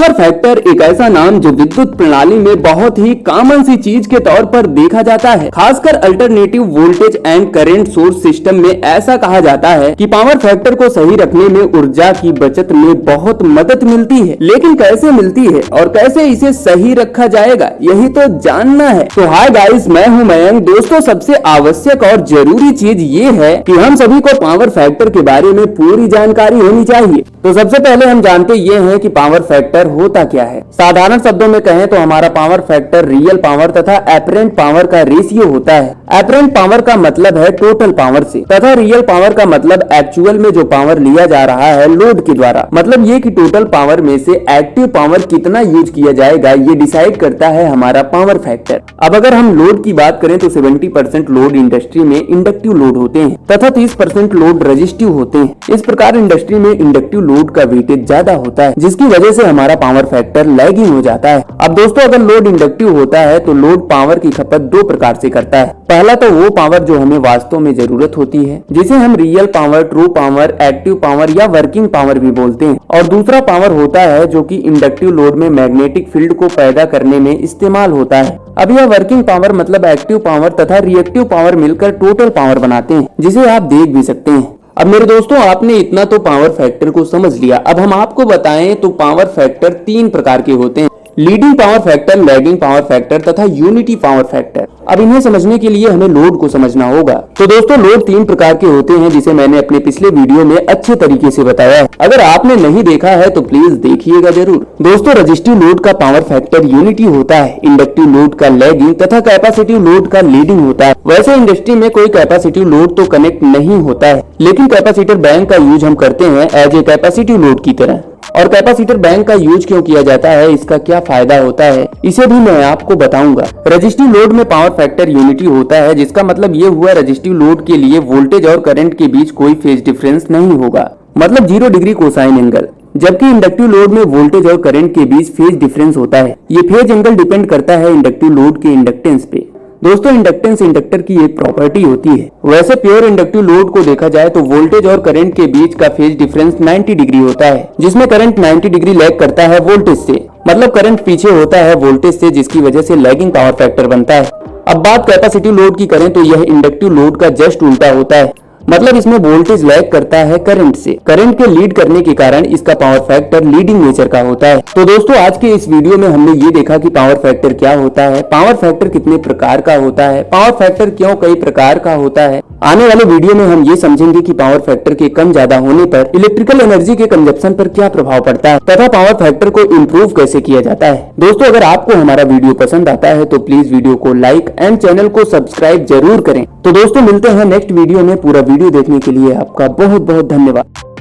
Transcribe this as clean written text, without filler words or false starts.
Power factor एक ऐसा नाम जो विद्युत प्रणाली में बहुत ही कॉमन सी चीज के तौर पर देखा जाता है। खासकर alternative voltage and current source system में ऐसा कहा जाता है कि पावर फैक्टर को सही रखने में ऊर्जा की बचत में बहुत मदद मिलती है। लेकिन कैसे मिलती है और कैसे इसे सही रखा जाएगा, यही तो जानना है। तो हाय गाइस, मैं हूं मयंक। दोस्तों, सबसे आवश्यक और जरूरी चीज ये है कि हम सभी को पावर फैक्टर के बारे में पूरी जानकारी होनी चाहिए। तो सबसे पहले हम जानते ये हैं कि पावर फैक्टर होता क्या है। साधारण शब्दों में कहें तो हमारा पावर फैक्टर रियल पावर तथा एपरेंट पावर का रेशियो होता है। एपरेंट पावर का मतलब है टोटल पावर से, तथा रियल पावर का मतलब एक्चुअल में जो पावर लिया जा रहा है लोड के द्वारा। मतलब ये कि टोटल पावर में से एक्टिव पावर कितना यूज किया जाएगा, ये डिसाइड करता है हमारा पावर फैक्टर। अब अगर हम लोड की बात करें तो 70% लोड इंडस्ट्री में इंडक्टिव लोड होते हैं तथा 30% लोड रेजिस्टिव होते हैं। इस प्रकार इंडस्ट्री में इंडक्टिव लोड का वेटेज ज्यादा होता है, जिसकी वजह से हमारा पावर फैक्टर लैगिंग हो जाता है। अब दोस्तों, अगर लोड इंडक्टिव होता है तो लोड पावर की खपत दो प्रकार से करता है। पहला तो वो पावर जो हमें वास्तव में जरूरत होती है, जिसे हम real power, true power, active power या वर्किंग पावर भी बोलते हैं। और दूसरा पावर होता है जो कि इंडक्टिव लोड में मैग्नेटिक फील्ड को पैदा करने में इस्तेमाल होता है। अब यह वर्किंग पावर मतलब एक्टिव पावर तथा रिएक्टिव पावर मिलकर टोटल पावर बनाते हैं, जिसे आप देख भी सकते हैं। अब मेरे दोस्तों, आपने इतना तो पावर फैक्टर को समझ लिया। अब हम आपको बताएं तो पावर फैक्टर तीन प्रकार के होते हैं: leading power factor, lagging power factor तथा यूनिटी पावर फैक्टर। अब इन्हें समझने के लिए हमें लोड को समझना होगा। तो दोस्तों, लोड तीन प्रकार के होते हैं, जिसे मैंने अपने पिछले वीडियो में अच्छे तरीके से बताया है। अगर आपने नहीं देखा है तो प्लीज देखिएगा जरूर। दोस्तों, रजिस्टिव लोड का पावर फैक्टर यूनिटी होता है, इंडक्टिव लोड का लैगिंग तथा कैपेसिटिव लोड का लीडिंग होता है। वैसे इंडस्ट्री में कोई कैपेसिटिव लोड तो कनेक्ट नहीं होता है, लेकिन कैपेसिटर बैंक का यूज हम करते हैं एज ए कैपेसिटिव लोड की तरह। और कैपेसिटर बैंक का यूज क्यों किया जाता है, इसका क्या फायदा होता है, इसे भी मैं आपको बताऊंगा। रजिस्टिव लोड में पावर फैक्टर यूनिटी होता है, जिसका मतलब ये हुआ रजिस्टिव लोड के लिए वोल्टेज और करंट के बीच कोई फेज डिफरेंस नहीं होगा, मतलब 0 डिग्री कोसाइन एंगल। जबकि इंडक्टिव लोड में वोल्टेज और करंट के बीच फेज डिफरेंस होता है। ये फेज एंगल डिपेंड करता है इंडक्टिव लोड के इंडक्टेंस पे। दोस्तों, इंडक्टेंस इंडक्टर की एक प्रॉपर्टी होती है। वैसे प्योर इंडक्टिव लोड को देखा जाए तो वोल्टेज और करंट के बीच का फेज डिफरेंस 90 डिग्री होता है, जिसमें करंट 90 डिग्री लैग करता है वोल्टेज से। मतलब करंट पीछे होता है वोल्टेज से, जिसकी वजह से लैगिंग पावर फैक्टर बनता है। अब बात कैपेसिटिव लोड की करें तो यह इंडक्टिव लोड का जस्ट उल्टा होता है। मतलब इसमें वोल्टेज लैग करता है करंट से। करंट के लीड करने के कारण इसका पावर फैक्टर लीडिंग नेचर का होता है। तो दोस्तों, आज के इस वीडियो में हमने ये देखा कि पावर फैक्टर क्या होता है, पावर फैक्टर कितने प्रकार का होता है, पावर फैक्टर क्यों कई प्रकार का होता है। आने वाले वीडियो में हम ये समझेंगे कि पावर फैक्टर के कम ज्यादा होने पर इलेक्ट्रिकल एनर्जी के कंजप्शन पर क्या प्रभाव पड़ता है तथा पावर फैक्टर को इम्प्रूव कैसे किया जाता है। दोस्तों, अगर आपको हमारा वीडियो पसंद आता है तो प्लीज वीडियो को लाइक एंड चैनल को सब्सक्राइब जरूर करें। तो दोस्तों, मिलते हैं नेक्स्ट वीडियो में। पूरा वीडियो देखने के लिए आपका बहुत बहुत धन्यवाद।